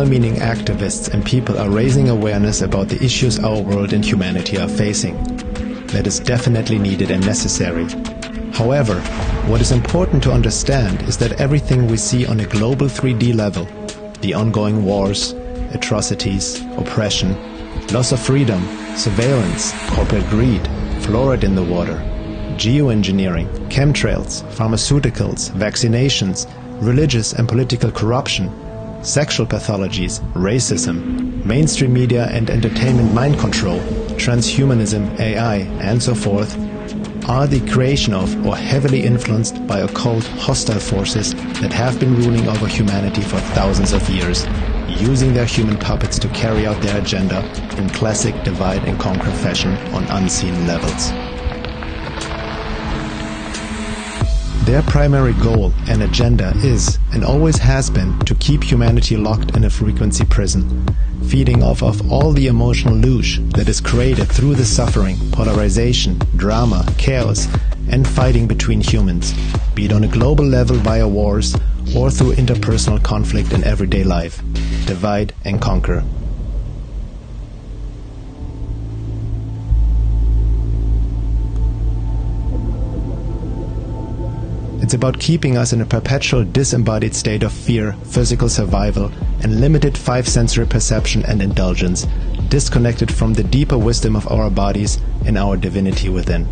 Well-meaning activists and people are raising awareness about the issues our world and humanity are facing. That is definitely needed and necessary. However, what is important to understand is that everything we see on a global 3D level, the ongoing wars, atrocities, oppression, loss of freedom, surveillance, corporate greed, fluoride in the water, geoengineering, chemtrails, pharmaceuticals, vaccinations, religious and political corruption, sexual pathologies, racism, mainstream media and entertainment mind control, transhumanism, AI, and so forth, are the creation of or heavily influenced by occult hostile forces that have been ruling over humanity for thousands of years, using their human puppets to carry out their agenda in classic divide and conquer fashion on unseen levels. Their primary goal and agenda is, and always has been, to keep humanity locked in a frequency prison, feeding off of all the emotional luge that is created through the suffering, polarization, drama, chaos, and fighting between humans, be it on a global level via wars or through interpersonal conflict in everyday life. Divide and conquer. It's about keeping us in a perpetual disembodied state of fear, physical survival, and limited five-sensory perception and indulgence, disconnected from the deeper wisdom of our bodies and our divinity within.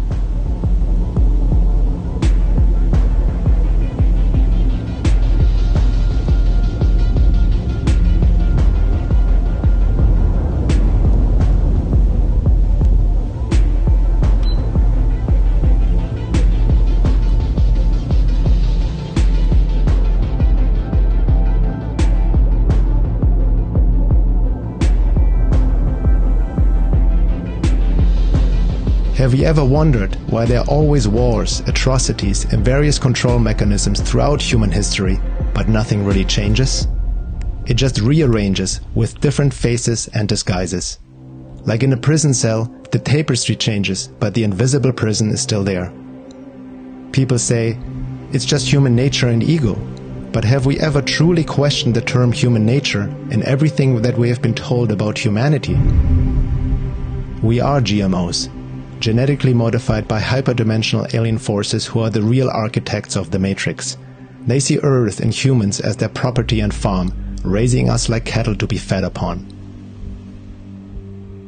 Have you ever wondered why there are always wars, atrocities, and various control mechanisms throughout human history, but nothing really changes? It just rearranges with different faces and disguises. Like in a prison cell, the tapestry changes, but the invisible prison is still there. People say, it's just human nature and ego. But have we ever truly questioned the term human nature and everything that we have been told about humanity? We are GMOs. Genetically modified by hyperdimensional alien forces who are the real architects of the Matrix. They see Earth and humans as their property and farm, raising us like cattle to be fed upon.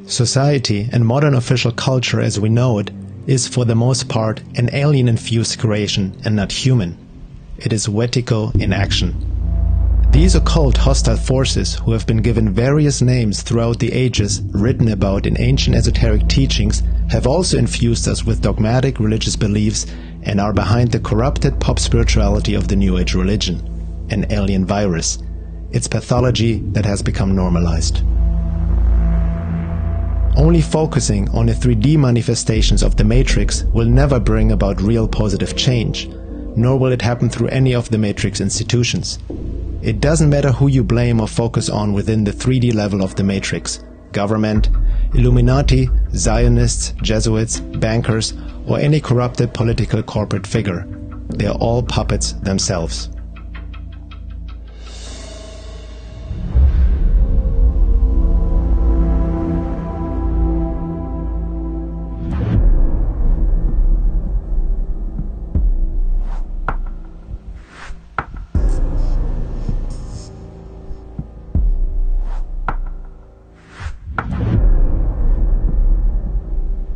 Society and modern official culture as we know it is for the most part an alien-infused creation and not human. It is Wetico in action. These occult hostile forces, who have been given various names throughout the ages, written about in ancient esoteric teachings, have also infused us with dogmatic religious beliefs and are behind the corrupted pop spirituality of the New Age religion, an alien virus, its pathology that has become normalized. Only focusing on the 3D manifestations of the Matrix will never bring about real positive change, nor will it happen through any of the Matrix institutions. It doesn't matter who you blame or focus on within the 3D level of the Matrix: government, Illuminati, Zionists, Jesuits, bankers, or any corrupted political corporate figure. They are all puppets themselves.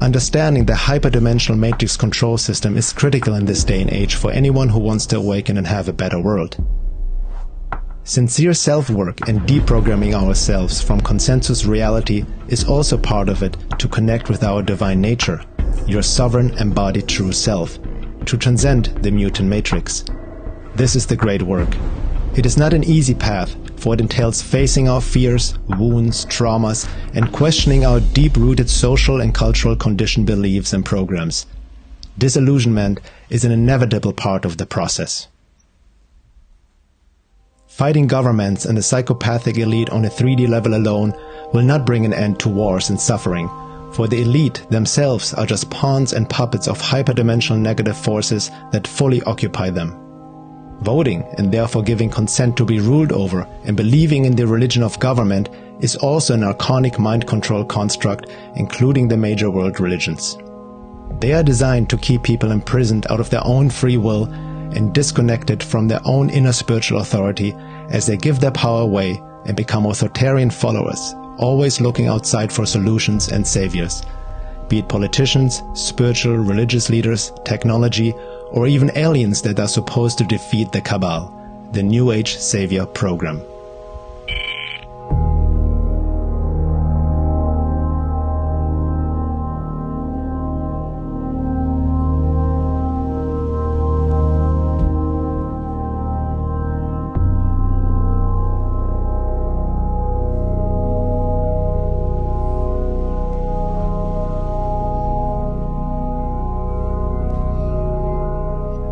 Understanding the hyperdimensional matrix control system is critical in this day and age for anyone who wants to awaken and have a better world. Sincere self-work and deprogramming ourselves from consensus reality is also part of it to connect with our divine nature, your sovereign embodied true self, to transcend the mutant matrix. This is the great work. It is not an easy path, for it entails facing our fears, wounds, traumas, and questioning our deep-rooted social and cultural conditioned beliefs and programs. Disillusionment is an inevitable part of the process. Fighting governments and the psychopathic elite on a 3D level alone will not bring an end to wars and suffering, for the elite themselves are just pawns and puppets of hyperdimensional negative forces that fully occupy them. Voting, and therefore giving consent to be ruled over, and believing in the religion of government is also an archonic mind control construct, including the major world religions. They are designed to keep people imprisoned out of their own free will and disconnected from their own inner spiritual authority as they give their power away and become authoritarian followers, always looking outside for solutions and saviors, be it politicians, spiritual, religious leaders, technology, or even aliens that are supposed to defeat the Cabal, the New Age Savior program.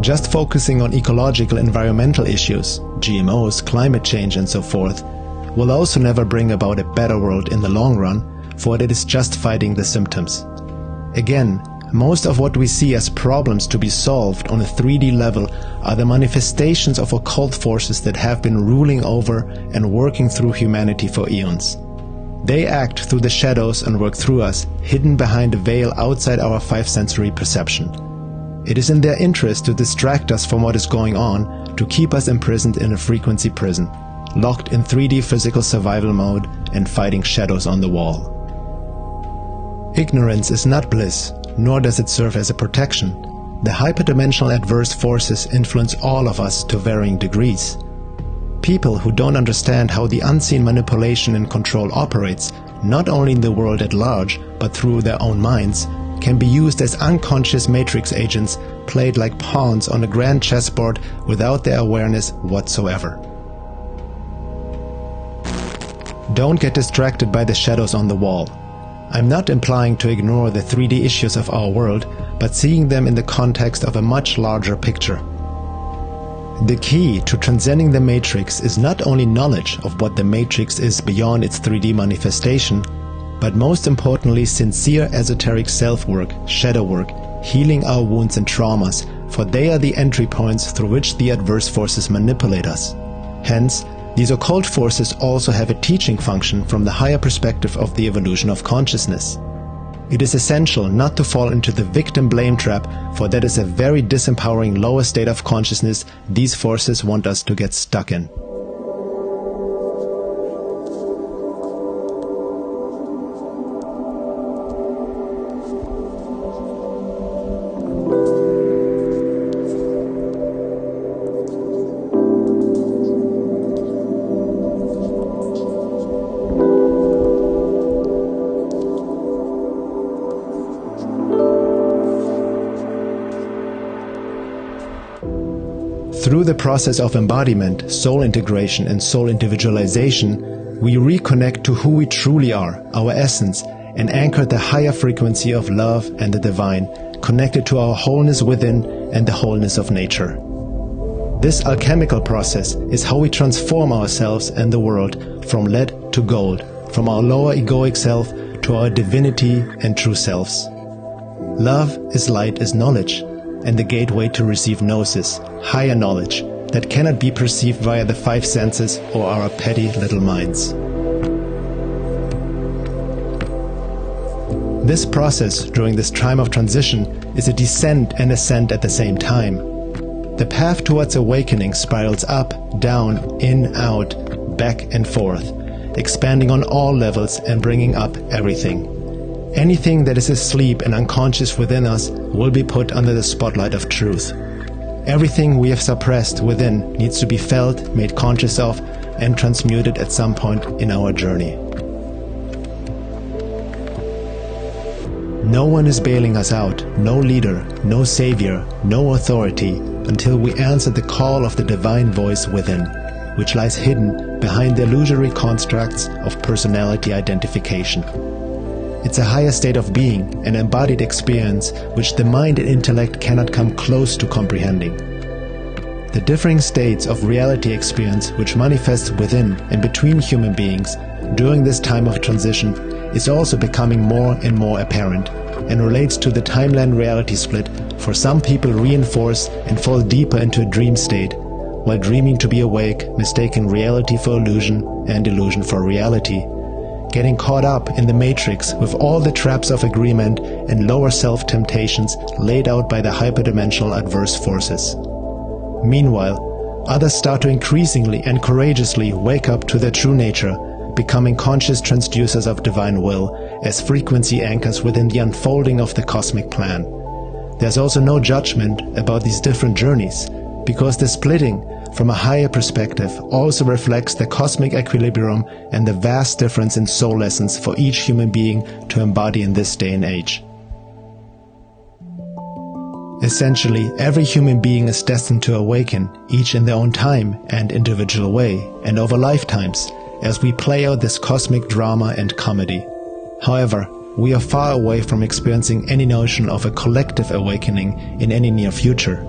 Just focusing on ecological environmental issues, GMOs, climate change and so forth, will also never bring about a better world in the long run, for it is just fighting the symptoms. Again, most of what we see as problems to be solved on a 3D level are the manifestations of occult forces that have been ruling over and working through humanity for eons. They act through the shadows and work through us, hidden behind a veil outside our five-sensory perception. It is in their interest to distract us from what is going on, to keep us imprisoned in a frequency prison, locked in 3D physical survival mode and fighting shadows on the wall. Ignorance is not bliss, nor does it serve as a protection. The hyperdimensional adverse forces influence all of us to varying degrees. People who don't understand how the unseen manipulation and control operates, not only in the world at large, but through their own minds, can be used as unconscious matrix agents played like pawns on a grand chessboard without their awareness whatsoever. Don't get distracted by the shadows on the wall. I'm not implying to ignore the 3D issues of our world, but seeing them in the context of a much larger picture. The key to transcending the matrix is not only knowledge of what the matrix is beyond its 3D manifestation, but most importantly sincere esoteric self-work, shadow work, healing our wounds and traumas, for they are the entry points through which the adverse forces manipulate us. Hence, these occult forces also have a teaching function from the higher perspective of the evolution of consciousness. It is essential not to fall into the victim blame trap, for that is a very disempowering lower state of consciousness these forces want us to get stuck in. Through the process of embodiment, soul integration and soul individualization, we reconnect to who we truly are, our essence, and anchor the higher frequency of love and the divine, connected to our wholeness within and the wholeness of nature. This alchemical process is how we transform ourselves and the world from lead to gold, from our lower egoic self to our divinity and true selves. Love is light is knowledge, and the gateway to receive gnosis, higher knowledge, that cannot be perceived via the five senses or our petty little minds. This process during this time of transition is a descent and ascent at the same time. The path towards awakening spirals up, down, in, out, back and forth, expanding on all levels and bringing up everything. Anything that is asleep and unconscious within us will be put under the spotlight of truth. Everything we have suppressed within needs to be felt, made conscious of, and transmuted at some point in our journey. No one is bailing us out, no leader, no savior, no authority, until we answer the call of the divine voice within, which lies hidden behind the illusory constructs of personality identification. It's a higher state of being, an embodied experience which the mind and intellect cannot come close to comprehending. The differing states of reality experience which manifest within and between human beings during this time of transition is also becoming more and more apparent, and relates to the timeline reality split for some people reinforce and fall deeper into a dream state, while dreaming to be awake, mistaking reality for illusion and illusion for reality, getting caught up in the matrix with all the traps of agreement and lower self-temptations laid out by the hyperdimensional adverse forces. Meanwhile, others start to increasingly and courageously wake up to their true nature, becoming conscious transducers of divine will as frequency anchors within the unfolding of the cosmic plan. There's also no judgment about these different journeys, because the splitting from a higher perspective also reflects the cosmic equilibrium and the vast difference in soul lessons for each human being to embody in this day and age. Essentially, every human being is destined to awaken, each in their own time and individual way, and over lifetimes, as we play out this cosmic drama and comedy. However, we are far away from experiencing any notion of a collective awakening in any near future.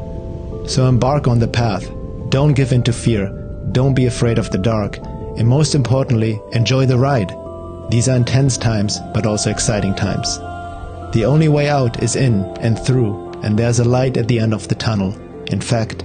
So embark on the path. Don't give in to fear, don't be afraid of the dark, and most importantly, enjoy the ride. These are intense times, but also exciting times. The only way out is in and through, and there's a light at the end of the tunnel. In fact,